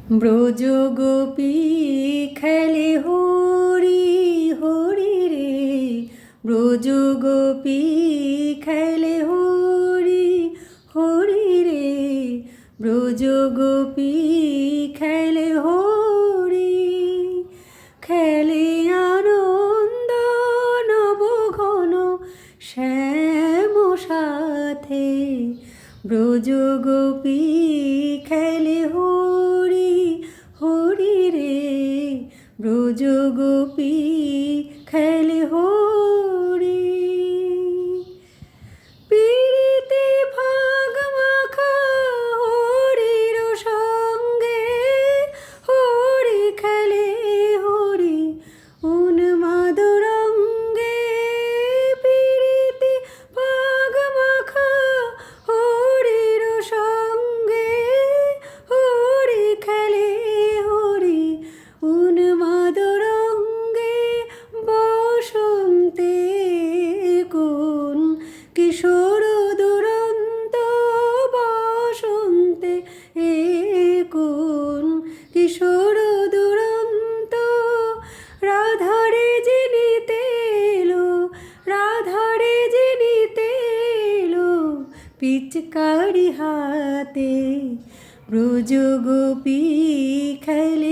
ব্রজ গোপী খেলে হরি হরি রে, ব্রজ গোপী খেলে হরি হরি রে, ব্রজ গোপী খেলে হরি, খেলে আনন্দ নবঘন শ্যাম সাথে, ব্রজ গোপী খেলে হরি হরি রে, ব্রজ গোপী খেলে হরি। পিরিতে ফাগ মাখা হরির সঙ্গে, হরি খেলে হরি উন্মাদ রঙ্গে, পিরিতে ফাগ মাখা হরির সঙ্গে, হরি খেলে হরি উন্মাদ রঙ্গে, বসন্তে কোন কিশোর দুরন্ত, বসন্তে এ কোন কিশোর দুরন্ত, রাধারে জিনিতে এলো, রাধারে জিনিতে এলো পিচকারি হাতে, ব্রজ গোপী খেলে